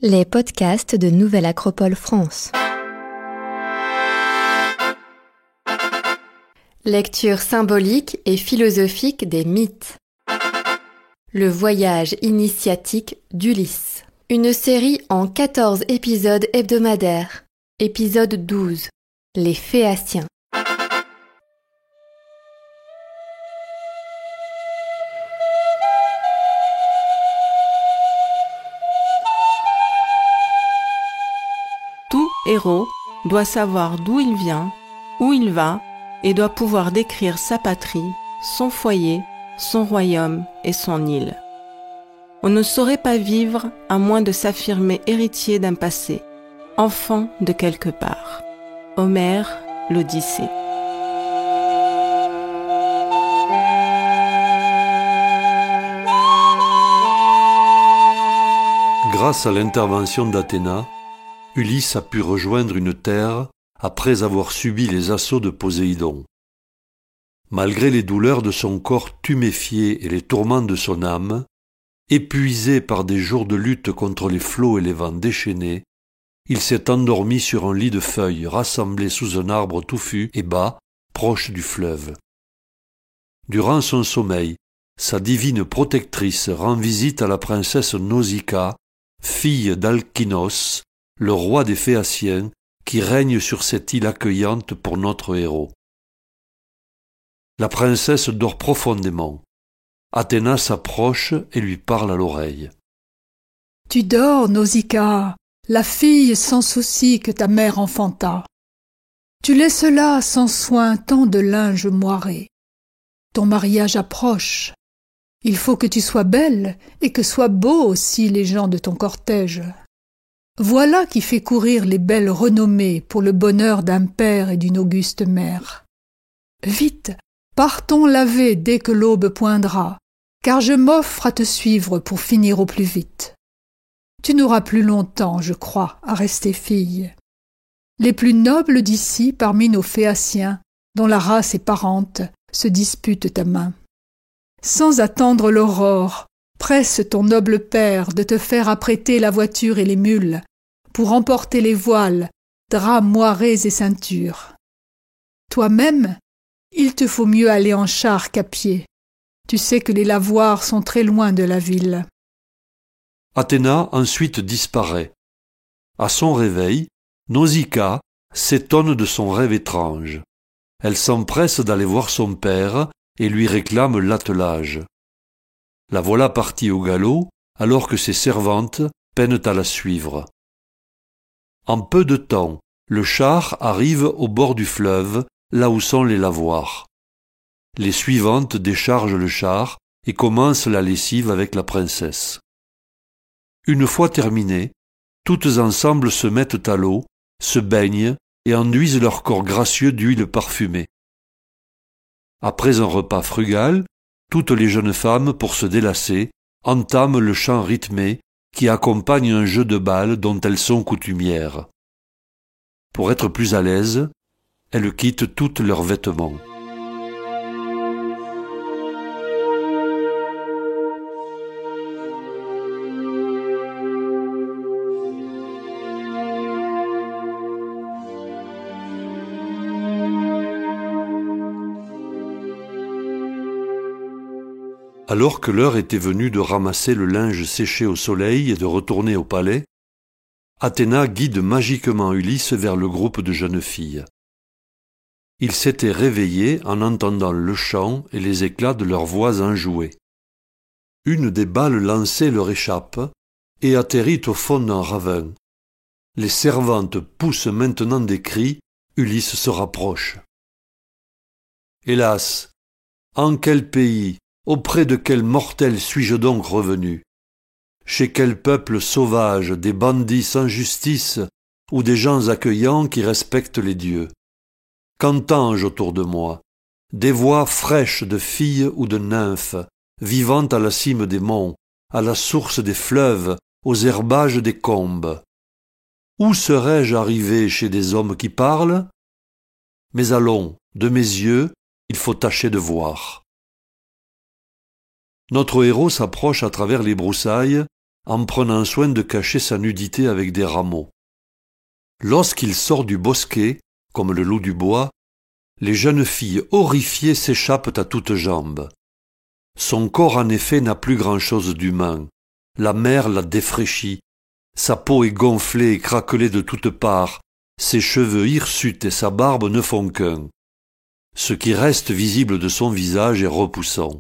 Les podcasts de Nouvelle Acropole France. Lecture symbolique et philosophique des mythes. Le voyage initiatique d'Ulysse. Une série en 14 épisodes hebdomadaires. Épisode 12. Les Phéaciens. Tout héros doit savoir d'où il vient, où il va, et doit pouvoir décrire sa patrie, son foyer, son royaume et son île. On ne saurait pas vivre à moins de s'affirmer héritier d'un passé, enfant de quelque part. Homère, l'Odyssée. Grâce à l'intervention d'Athéna, Ulysse a pu rejoindre une terre après avoir subi les assauts de Poséidon. Malgré les douleurs de son corps tuméfié et les tourments de son âme, épuisé par des jours de lutte contre les flots et les vents déchaînés, il s'est endormi sur un lit de feuilles rassemblées sous un arbre touffu et bas, proche du fleuve. Durant son sommeil, sa divine protectrice rend visite à la princesse Nausicaa, fille d'Alkynos, le roi des Phéaciens, qui règne sur cette île accueillante pour notre héros. La princesse dort profondément. Athéna s'approche et lui parle à l'oreille. « Tu dors, Nausicaa, la fille sans souci que ta mère enfanta. Tu laisses là sans soin tant de linge moiré. Ton mariage approche. Il faut que tu sois belle et que soient beaux aussi les gens de ton cortège. Voilà qui fait courir les belles renommées pour le bonheur d'un père et d'une auguste mère. Vite, partons laver dès que l'aube poindra, car je m'offre à te suivre pour finir au plus vite. Tu n'auras plus longtemps, je crois, à rester fille. Les plus nobles d'ici, parmi nos Phéaciens, dont la race est parente, se disputent ta main. Sans attendre l'aurore, presse ton noble père de te faire apprêter la voiture et les mules, pour emporter les voiles, draps moirés et ceintures. Toi-même, il te faut mieux aller en char qu'à pied. Tu sais que les lavoirs sont très loin de la ville. Athéna ensuite disparaît. À son réveil, Nausicaa s'étonne de son rêve étrange. Elle s'empresse d'aller voir son père et lui réclame l'attelage. La voilà partie au galop, alors que ses servantes peinent à la suivre. En peu de temps, le char arrive au bord du fleuve, là où sont les lavoirs. Les suivantes déchargent le char et commencent la lessive avec la princesse. Une fois terminée, toutes ensemble se mettent à l'eau, se baignent et enduisent leur corps gracieux d'huile parfumée. Après un repas frugal, toutes les jeunes femmes, pour se délasser, entament le chant rythmé qui accompagne un jeu de bal dont elles sont coutumières. Pour être plus à l'aise, elles quittent tous leurs vêtements. Alors que l'heure était venue de ramasser le linge séché au soleil et de retourner au palais, Athéna guide magiquement Ulysse vers le groupe de jeunes filles. Il s'était réveillé en entendant le chant et les éclats de leurs voix enjouées. Une des balles lancées leur échappe et atterrit au fond d'un ravin. Les servantes poussent maintenant des cris, Ulysse se rapproche. Hélas, en quel pays, auprès de quel mortel suis-je donc revenu? Chez quel peuple sauvage, des bandits sans justice ou des gens accueillants qui respectent les dieux? Qu'entends-je autour de moi? Des voix fraîches de filles ou de nymphes, vivant à la cime des monts, à la source des fleuves, aux herbages des combes. Où serais-je arrivé chez des hommes qui parlent? Mais allons, de mes yeux, il faut tâcher de voir. Notre héros s'approche à travers les broussailles en prenant soin de cacher sa nudité avec des rameaux. Lorsqu'il sort du bosquet, comme le loup du bois, les jeunes filles horrifiées s'échappent à toutes jambes. Son corps en effet n'a plus grand-chose d'humain. La mer l'a défraîchi. Sa peau est gonflée et craquelée de toutes parts. Ses cheveux hirsutes et sa barbe ne font qu'un. Ce qui reste visible de son visage est repoussant.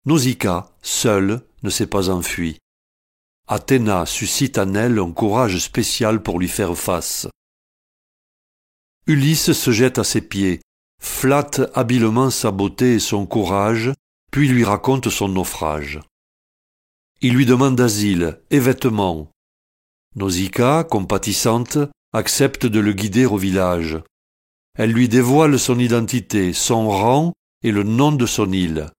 Nausicaa, seule, ne s'est pas enfuie. Athéna suscite en elle un courage spécial pour lui faire face. Ulysse se jette à ses pieds, flatte habilement sa beauté et son courage, puis lui raconte son naufrage. Il lui demande asile et vêtements. Nausicaa, compatissante, accepte de le guider au village. Elle lui dévoile son identité, son rang et le nom de son île.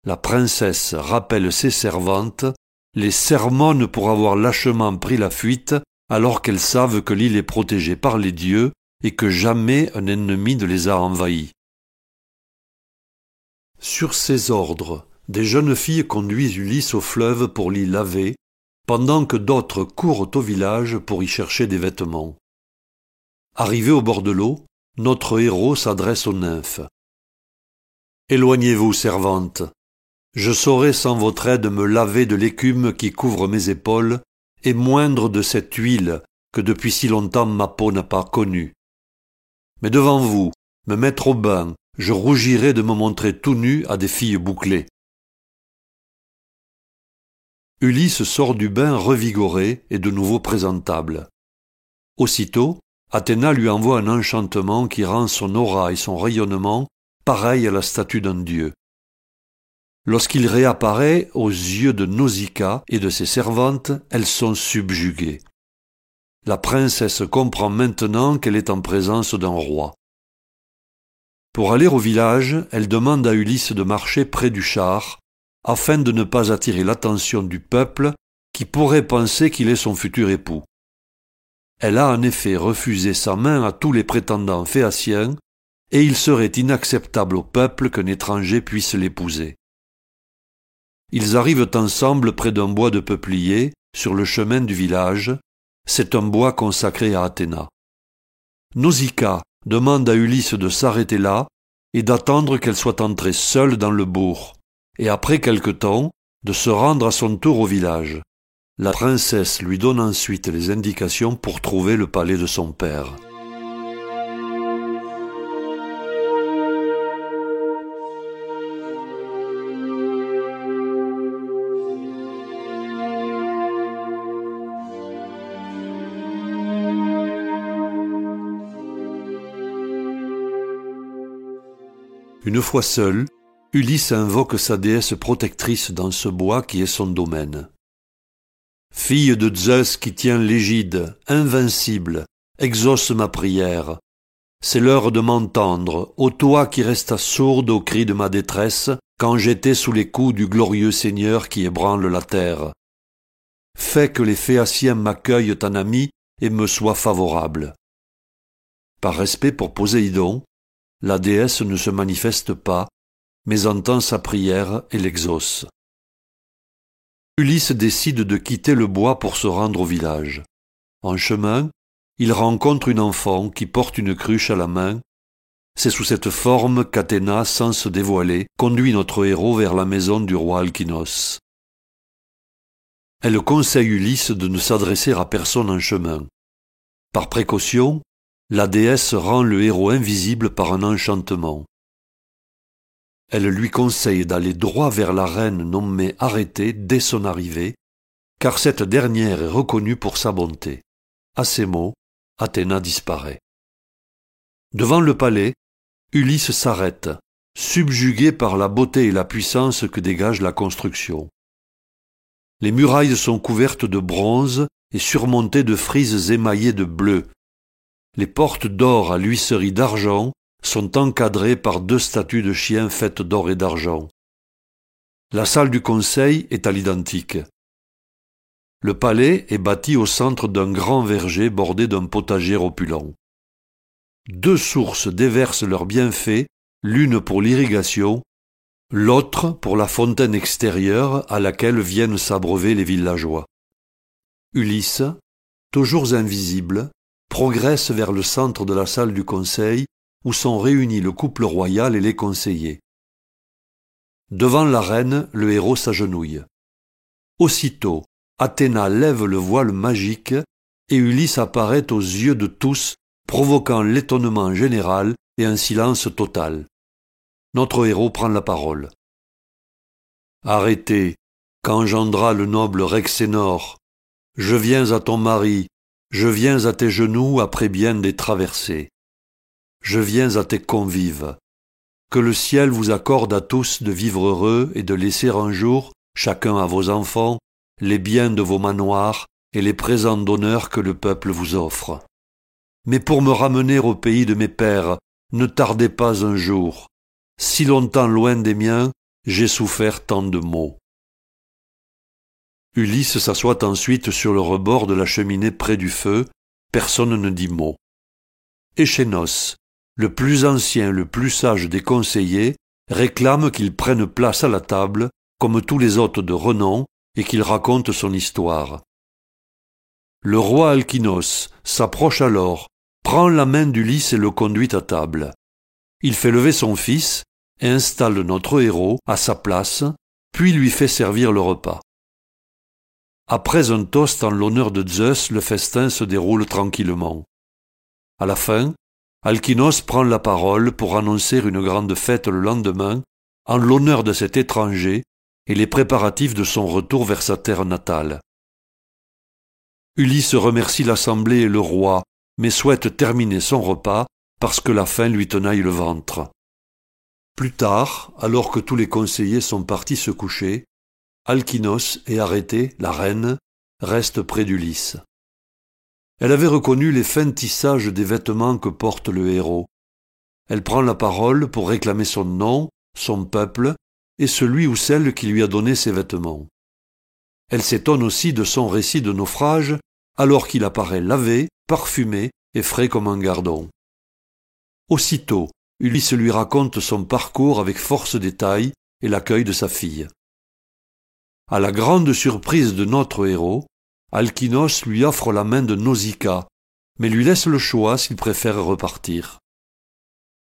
La princesse rappelle ses servantes, les sermonne pour avoir lâchement pris la fuite alors qu'elles savent que l'île est protégée par les dieux et que jamais un ennemi ne les a envahis. Sur ses ordres, des jeunes filles conduisent Ulysse au fleuve pour l'y laver, pendant que d'autres courent au village pour y chercher des vêtements. Arrivé au bord de l'eau, notre héros s'adresse aux nymphes. « Éloignez-vous, servantes. Je saurai sans votre aide me laver de l'écume qui couvre mes épaules et moindre de cette huile que depuis si longtemps ma peau n'a pas connue. Mais devant vous, me mettre au bain, je rougirai de me montrer tout nu à des filles bouclées. » Ulysse sort du bain revigoré et de nouveau présentable. Aussitôt, Athéna lui envoie un enchantement qui rend son aura et son rayonnement pareils à la statue d'un dieu. Lorsqu'il réapparaît, aux yeux de Nausicaa et de ses servantes, elles sont subjuguées. La princesse comprend maintenant qu'elle est en présence d'un roi. Pour aller au village, elle demande à Ulysse de marcher près du char, afin de ne pas attirer l'attention du peuple qui pourrait penser qu'il est son futur époux. Elle a en effet refusé sa main à tous les prétendants phéaciens, et il serait inacceptable au peuple qu'un étranger puisse l'épouser. Ils arrivent ensemble près d'un bois de peupliers, sur le chemin du village. C'est un bois consacré à Athéna. Nausicaa demande à Ulysse de s'arrêter là et d'attendre qu'elle soit entrée seule dans le bourg, et après quelque temps, de se rendre à son tour au village. La princesse lui donne ensuite les indications pour trouver le palais de son père. Une fois seul, Ulysse invoque sa déesse protectrice dans ce bois qui est son domaine. « Fille de Zeus qui tient l'égide, invincible, exauce ma prière. C'est l'heure de m'entendre, ô toi qui restas sourde aux cris de ma détresse quand j'étais sous les coups du glorieux Seigneur qui ébranle la terre. Fais que les Phéaciens m'accueillent en ami et me soient favorables. » Par respect pour Poséidon, la déesse ne se manifeste pas, mais entend sa prière et l'exauce. Ulysse décide de quitter le bois pour se rendre au village. En chemin, il rencontre une enfant qui porte une cruche à la main. C'est sous cette forme qu'Athéna, sans se dévoiler, conduit notre héros vers la maison du roi Alkinoos. Elle conseille Ulysse de ne s'adresser à personne en chemin. Par précaution, la déesse rend le héros invisible par un enchantement. Elle lui conseille d'aller droit vers la reine nommée Arrêtée dès son arrivée, car cette dernière est reconnue pour sa bonté. À ces mots, Athéna disparaît. Devant le palais, Ulysse s'arrête, subjugué par la beauté et la puissance que dégage la construction. Les murailles sont couvertes de bronze et surmontées de frises émaillées de bleu. Les portes d'or à l'huisserie d'argent sont encadrées par 2 statues de chiens faites d'or et d'argent. La salle du conseil est à l'identique. Le palais est bâti au centre d'un grand verger bordé d'un potager opulent. 2 sources déversent leurs bienfaits, l'une pour l'irrigation, l'autre pour la fontaine extérieure à laquelle viennent s'abreuver les villageois. Ulysse, toujours invisible, progresse vers le centre de la salle du conseil où sont réunis le couple royal et les conseillers. Devant la reine, le héros s'agenouille. Aussitôt, Athéna lève le voile magique et Ulysse apparaît aux yeux de tous, provoquant l'étonnement général et un silence total. Notre héros prend la parole. « Arrêtez, qu'engendra le noble Rhexénor. Je viens à ton mari, je viens à tes genoux après bien des traversées. Je viens à tes convives. Que le ciel vous accorde à tous de vivre heureux et de laisser un jour, chacun à vos enfants, les biens de vos manoirs et les présents d'honneur que le peuple vous offre. Mais pour me ramener au pays de mes pères, ne tardez pas un jour. Si longtemps loin des miens, j'ai souffert tant de maux. » Ulysse s'assoit ensuite sur le rebord de la cheminée près du feu, personne ne dit mot. Échénos, le plus ancien, le plus sage des conseillers, réclame qu'il prenne place à la table, comme tous les hôtes de renom, et qu'il raconte son histoire. Le roi Alkinos s'approche alors, prend la main d'Ulysse et le conduit à table. Il fait lever son fils et installe notre héros à sa place, puis lui fait servir le repas. Après un toast en l'honneur de Zeus, le festin se déroule tranquillement. À la fin, Alkinos prend la parole pour annoncer une grande fête le lendemain en l'honneur de cet étranger et les préparatifs de son retour vers sa terre natale. Ulysse remercie l'assemblée et le roi, mais souhaite terminer son repas parce que la faim lui tenaille le ventre. Plus tard, alors que tous les conseillers sont partis se coucher, Alkinos et Arrêtée, la reine, restent près d'Ulysse. Elle avait reconnu les fins tissages des vêtements que porte le héros. Elle prend la parole pour réclamer son nom, son peuple et celui ou celle qui lui a donné ces vêtements. Elle s'étonne aussi de son récit de naufrage alors qu'il apparaît lavé, parfumé et frais comme un gardon. Aussitôt, Ulysse lui raconte son parcours avec force détails et l'accueil de sa fille. À la grande surprise de notre héros, Alkinos lui offre la main de Nausicaa, mais lui laisse le choix s'il préfère repartir.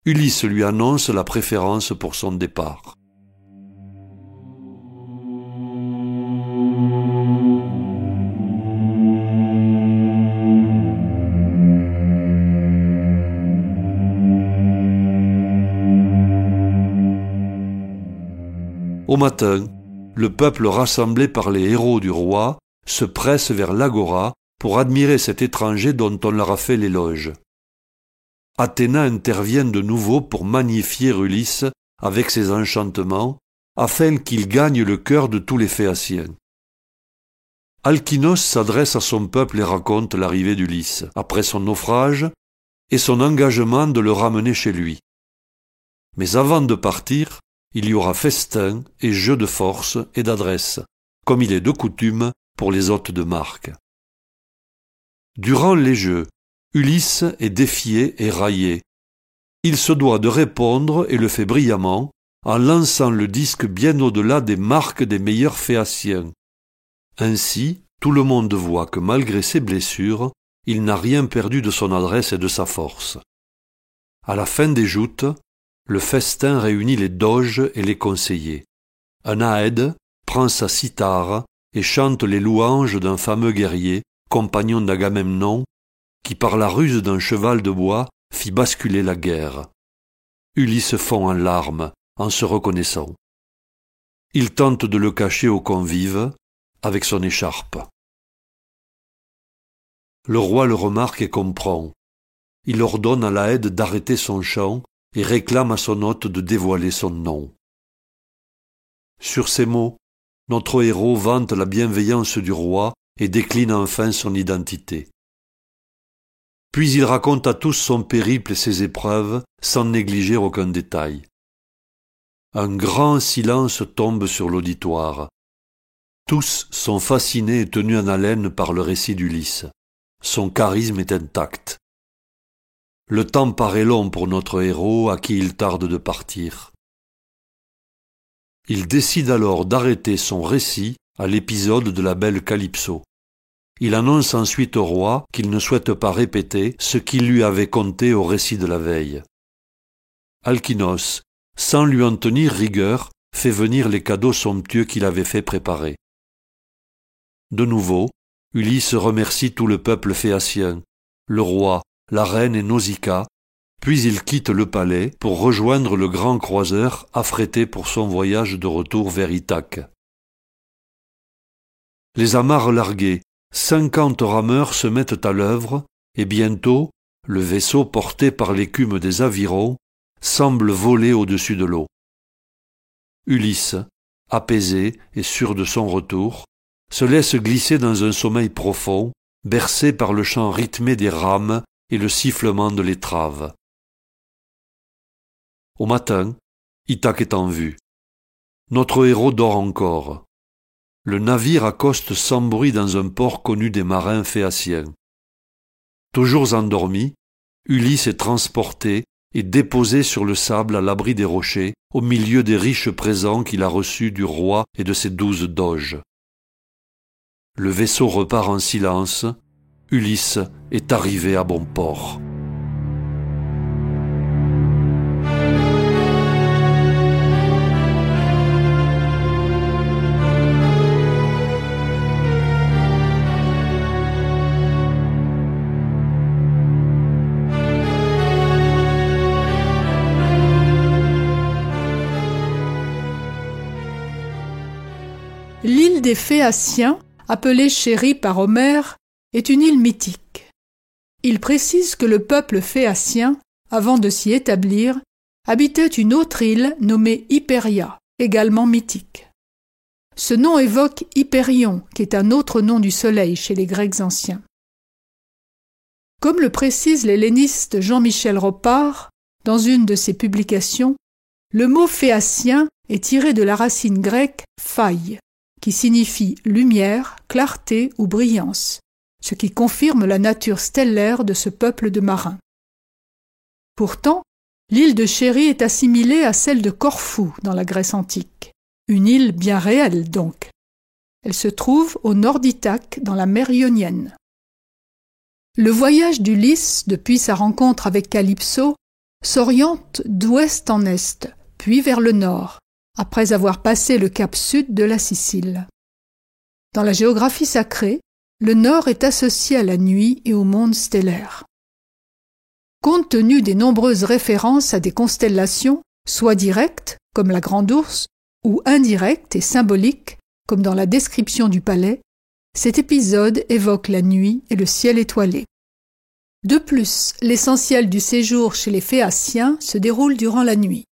Ulysse lui annonce la préférence pour son départ. Au matin, le peuple rassemblé par les héros du roi se presse vers l'agora pour admirer cet étranger dont on leur a fait l'éloge. Athéna intervient de nouveau pour magnifier Ulysse avec ses enchantements, afin qu'il gagne le cœur de tous les Phéaciens. Alkinos s'adresse à son peuple et raconte l'arrivée d'Ulysse, après son naufrage, et son engagement de le ramener chez lui. Mais avant de partir, il y aura festin et jeu de force et d'adresse, comme il est de coutume pour les hôtes de marque. Durant les jeux, Ulysse est défié et raillé. Il se doit de répondre et le fait brillamment, en lançant le disque bien au-delà des marques des meilleurs Phéaciens. Ainsi, tout le monde voit que malgré ses blessures, il n'a rien perdu de son adresse et de sa force. À la fin des joutes, le festin réunit les doges et les conseillers. Un Aède prend sa cithare et chante les louanges d'un fameux guerrier, compagnon d'Agamemnon, qui par la ruse d'un cheval de bois fit basculer la guerre. Ulysse fond en larmes en se reconnaissant. Il tente de le cacher aux convives avec son écharpe. Le roi le remarque et comprend. Il ordonne à l'Aède d'arrêter son chant et réclame à son hôte de dévoiler son nom. Sur ces mots, notre héros vante la bienveillance du roi et décline enfin son identité. Puis il raconte à tous son périple et ses épreuves, sans négliger aucun détail. Un grand silence tombe sur l'auditoire. Tous sont fascinés et tenus en haleine par le récit d'Ulysse. Son charisme est intact. Le temps paraît long pour notre héros à qui il tarde de partir. Il décide alors d'arrêter son récit à l'épisode de la belle Calypso. Il annonce ensuite au roi qu'il ne souhaite pas répéter ce qu'il lui avait conté au récit de la veille. Alkinoos, sans lui en tenir rigueur, fait venir les cadeaux somptueux qu'il avait fait préparer. De nouveau, Ulysse remercie tout le peuple phéacien, le roi, la reine et Nausicaa, puis il quitte le palais pour rejoindre le grand croiseur affrété pour son voyage de retour vers Ithaque. Les amarres larguées, 50 rameurs se mettent à l'œuvre, et bientôt, le vaisseau porté par l'écume des avirons semble voler au-dessus de l'eau. Ulysse, apaisé et sûr de son retour, se laisse glisser dans un sommeil profond, bercé par le chant rythmé des rames et le sifflement de l'étrave. Au matin, Ithaque est en vue. Notre héros dort encore. Le navire accoste sans bruit dans un port connu des marins phéaciens. Toujours endormi, Ulysse est transporté et déposé sur le sable à l'abri des rochers, au milieu des riches présents qu'il a reçus du roi et de ses 12 doges. Le vaisseau repart en silence. Ulysse est arrivé à bon port. L'île des Phéaciens, appelée Chérie par Homère, est une île mythique. Il précise que le peuple phéacien, avant de s'y établir, habitait une autre île nommée Hyperia, également mythique. Ce nom évoque Hyperion, qui est un autre nom du soleil chez les Grecs anciens. Comme le précise l'helléniste Jean-Michel Ropard, dans une de ses publications, le mot phéacien est tiré de la racine grecque phai, qui signifie lumière, clarté ou brillance, ce qui confirme la nature stellaire de ce peuple de marins. Pourtant, l'île de Chérie est assimilée à celle de Corfou dans la Grèce antique, une île bien réelle donc. Elle se trouve au nord d'Ithaque, dans la mer Ionienne. Le voyage d'Ulysse, depuis sa rencontre avec Calypso, s'oriente d'ouest en est, puis vers le nord, après avoir passé le cap sud de la Sicile. Dans la géographie sacrée, le nord est associé à la nuit et au monde stellaire. Compte tenu des nombreuses références à des constellations, soit directes, comme la Grande Ourse, ou indirectes et symboliques, comme dans la description du palais, cet épisode évoque la nuit et le ciel étoilé. De plus, l'essentiel du séjour chez les Phéaciens se déroule durant la nuit.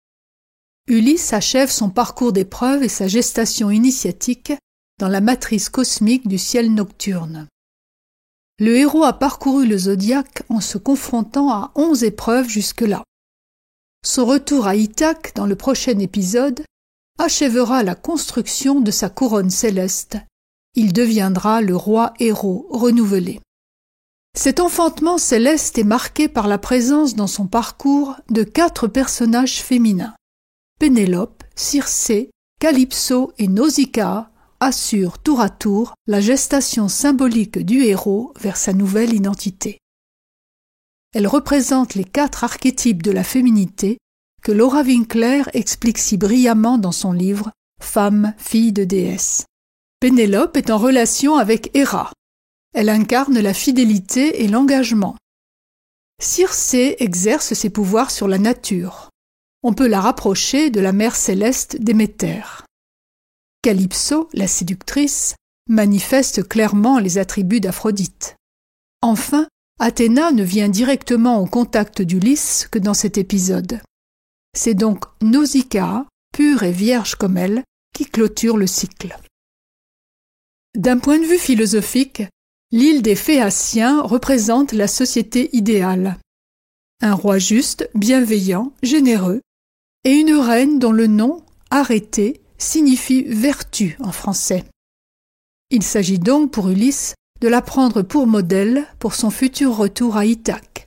Ulysse achève son parcours d'épreuves et sa gestation initiatique dans la matrice cosmique du ciel nocturne. Le héros a parcouru le zodiaque en se confrontant à 11 épreuves jusque-là. Son retour à Ithaque dans le prochain épisode achèvera la construction de sa couronne céleste. Il deviendra le roi héros renouvelé. Cet enfantement céleste est marqué par la présence dans son parcours de 4 personnages féminins. Pénélope, Circé, Calypso et Nausicaa assurent tour à tour la gestation symbolique du héros vers sa nouvelle identité. Elles représentent les 4 archétypes de la féminité que Laura Winkler explique si brillamment dans son livre « Femme, fille de déesse ». Pénélope est en relation avec Héra. Elle incarne la fidélité et l'engagement. Circé exerce ses pouvoirs sur la nature. On peut la rapprocher de la mère céleste Déméter. Calypso, la séductrice, manifeste clairement les attributs d'Aphrodite. Enfin, Athéna ne vient directement au contact d'Ulysse que dans cet épisode. C'est donc Nausicaa, pure et vierge comme elle, qui clôture le cycle. D'un point de vue philosophique, l'île des Phéaciens représente la société idéale. Un roi juste, bienveillant, généreux, et une reine dont le nom, Arrêté, signifie vertu en français. Il s'agit donc pour Ulysse de la prendre pour modèle pour son futur retour à Ithaque,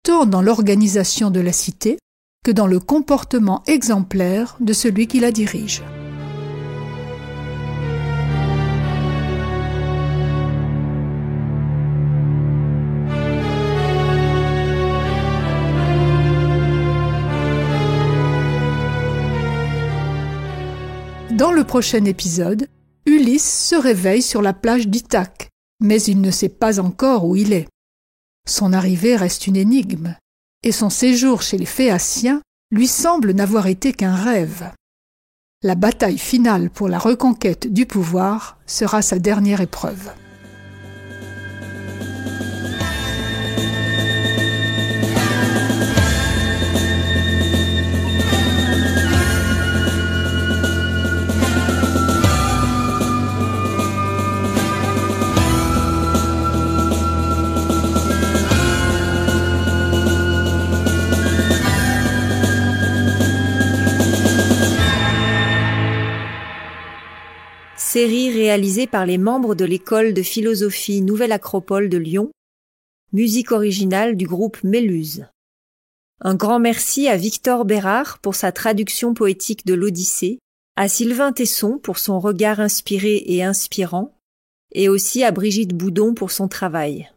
tant dans l'organisation de la cité que dans le comportement exemplaire de celui qui la dirige. prochain épisode, Ulysse se réveille sur la plage d'Ithaque, mais il ne sait pas encore où il est. Son arrivée reste une énigme, et son séjour chez les Phéaciens lui semble n'avoir été qu'un rêve. La bataille finale pour la reconquête du pouvoir sera sa dernière épreuve. Série réalisée par les membres de l'école de philosophie Nouvelle Acropole de Lyon, musique originale du groupe Méluse. Un grand merci à Victor Bérard pour sa traduction poétique de l'Odyssée, à Sylvain Tesson pour son regard inspiré et inspirant, et aussi à Brigitte Boudon pour son travail.